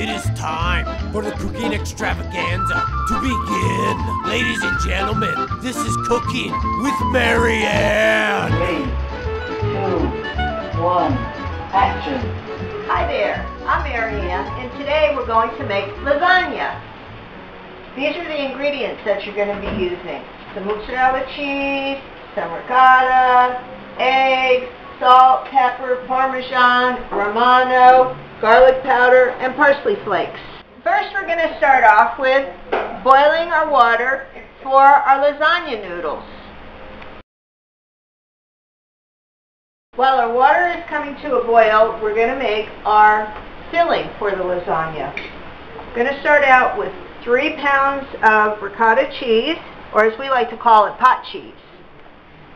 It is time for the cooking extravaganza to begin. Ladies and gentlemen, this is Cooking with Maryann. 3, 2, 1, action. Hi there, I'm Maryann, and today we're going to make lasagna. These are the ingredients that you're going to be using. Some mozzarella cheese, some ricotta, eggs, salt, pepper, Parmesan, Romano, garlic powder, and parsley flakes. First, we're going to start off with boiling our water for our lasagna noodles. While our water is coming to a boil, we're going to make our filling for the lasagna. We're going to start out with 3 pounds of ricotta cheese, or as we like to call it, pot cheese.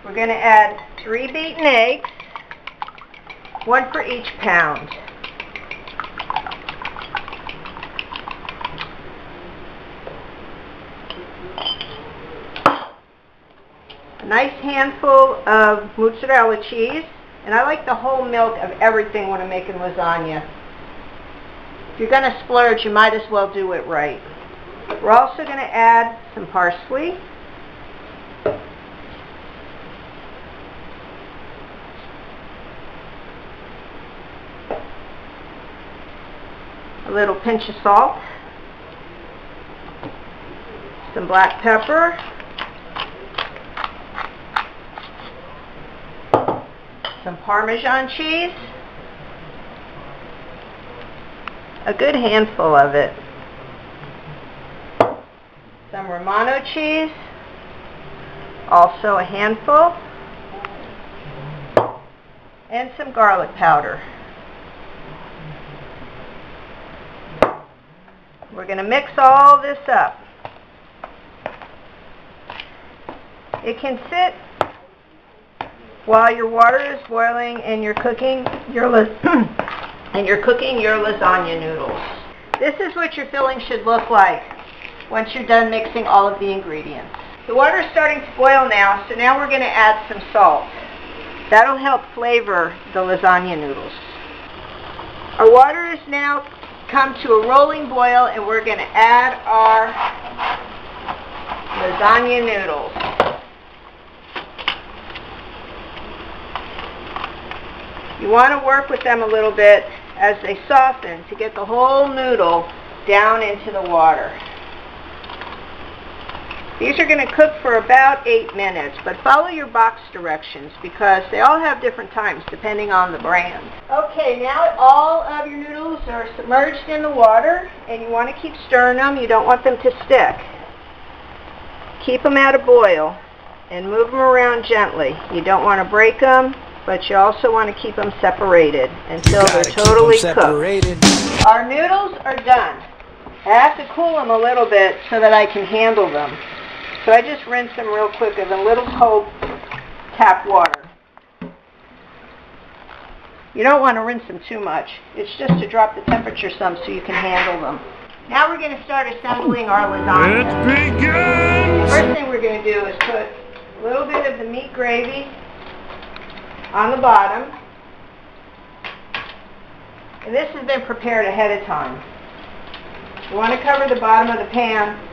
We're going to add 3 beaten eggs, 1 for each pound. A nice handful of mozzarella cheese, and I like the whole milk of everything when I'm making lasagna. If you're going to splurge, you might as well do it right. We're also going to add some parsley, a little pinch of salt, some black pepper, some Parmesan cheese, a good handful of it, some Romano cheese, also a handful, and some garlic powder. We're going to mix all this up. It can sit while your water is boiling and you're cooking your lasagna noodles. This is what your filling should look like once you're done mixing all of the ingredients. The water is starting to boil now, so now we're going to add some salt. That'll help flavor the lasagna noodles. Our water is now come to a rolling boil, and we're going to add our lasagna noodles. You want to work with them a little bit as they soften to get the whole noodle down into the water. These are going to cook for about 8 minutes, but follow your box directions because they all have different times depending on the brand. Okay, now all of your noodles are submerged in the water, and you want to keep stirring them. You don't want them to stick. Keep them at a boil and move them around gently. You don't want to break them, but you also want to keep them separated until they're totally cooked. Our noodles are done. I have to cool them a little bit so that I can handle them. So I just rinse them real quick in a little cold tap water. You don't want to rinse them too much. It's just to drop the temperature some so you can handle them. Now we're going to start assembling our lasagna. Let's begin! The first thing we're going to do is put a little bit of the meat gravy on the bottom. And this has been prepared ahead of time. You want to cover the bottom of the pan.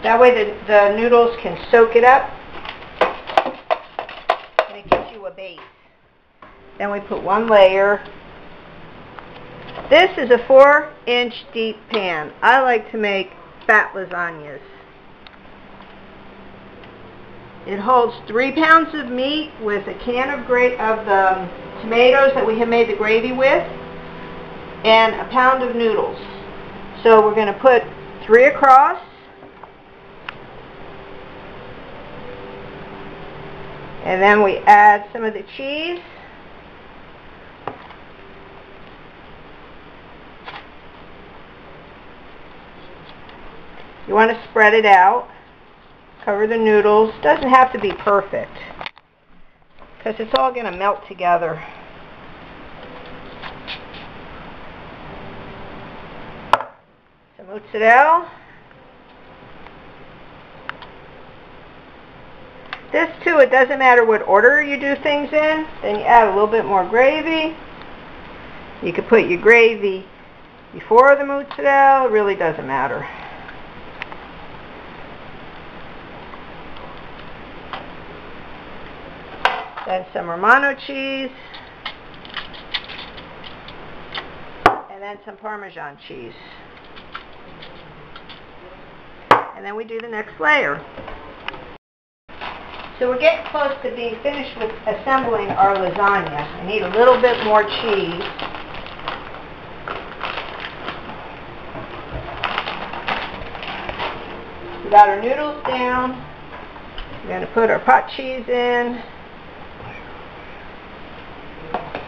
That way the noodles can soak it up, and it gives you a base. Then we put 1 layer. This is a 4-inch deep pan. I like to make fat lasagnas. It holds 3 pounds of meat with a can of the tomatoes that we have made the gravy with, and a pound of noodles. So we're going to put 3 across. And then we add some of the cheese. You want to spread it out. Cover the noodles. Doesn't have to be perfect, because it's all going to melt together. Some mozzarella. This too, it doesn't matter what order you do things in. Then you add a little bit more gravy. You could put your gravy before the mozzarella, it really doesn't matter. Then some Romano cheese. And then some Parmesan cheese. And then we do the next layer. So we're getting close to being finished with assembling our lasagna. I need a little bit more cheese. We got our noodles down. We're going to put our pot cheese in.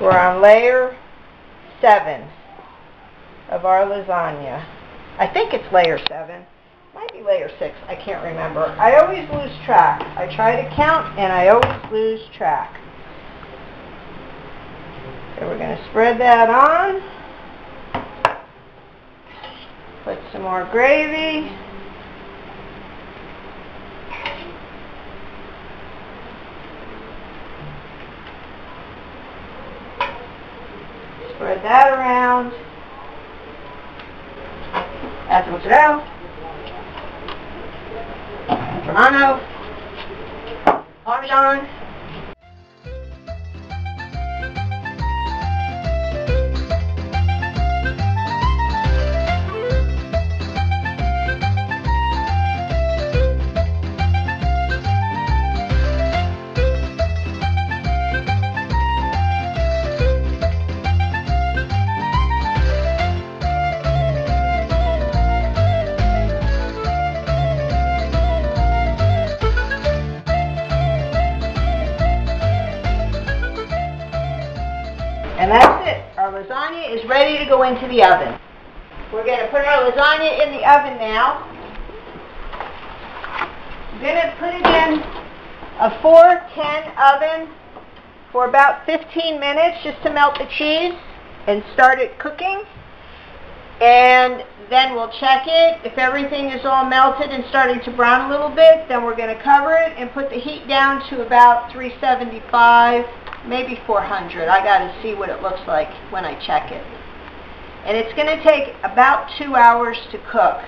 We're on layer 7 of our lasagna. I think it's layer 7. Might be layer 6. I can't remember. I always lose track. I try to count and I always lose track. So we're going to spread that on. Put some more gravy. Spread that around. Add some mozzarella. Romano. Parmesan. And that's it. Our lasagna is ready to go into the oven. We're going to put our lasagna in the oven now. I'm going to put it in a 410 oven for about 15 minutes just to melt the cheese and start it cooking. And then we'll check it. If everything is all melted and starting to brown a little bit, then we're going to cover it and put the heat down to about 375. Maybe 400. I got to see what it looks like when I check it. And it's going to take about 2 hours to cook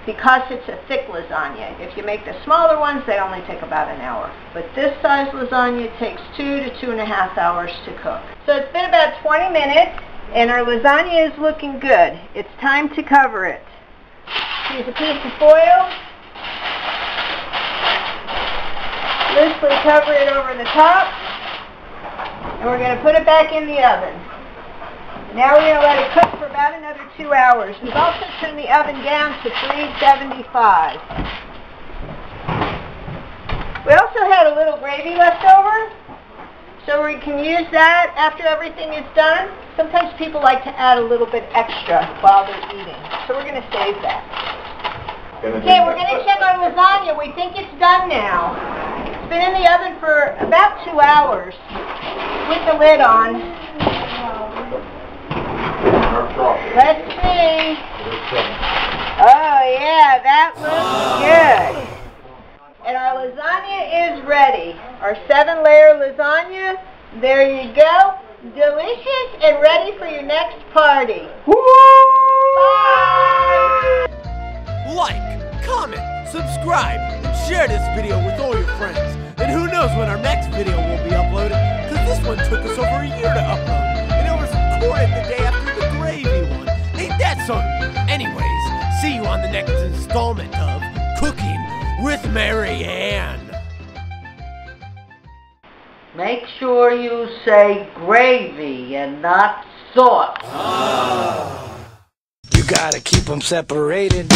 because it's a thick lasagna. If you make the smaller ones, they only take about an hour. But this size lasagna takes 2 to 2.5 hours to cook. So it's been about 20 minutes and our lasagna is looking good. It's time to cover it. Use a piece of foil. Loosely cover it over the top. And we're going to put it back in the oven. Now we're going to let it cook for about another 2 hours. We've also turned the oven down to 375. We also had a little gravy left over, so we can use that after everything is done. Sometimes people like to add a little bit extra while they're eating, so we're going to save that. Okay, we're going to check our lasagna. We think it's done now. It's been in the oven for about 2 hours with the lid on. Let's see. Oh yeah, that looks good. And our lasagna is ready. Our 7-layer lasagna. There you go. Delicious and ready for your next party. Bye! Like, comment, subscribe, and share this video with all your friends. And who knows when our next video will be uploaded, because this one took us over a year to upload. And it was recorded the day after the gravy one. Ain't that something? Anyways, see you on the next installment of Cooking with Maryann. Make sure you say gravy and not sauce. You gotta keep them separated.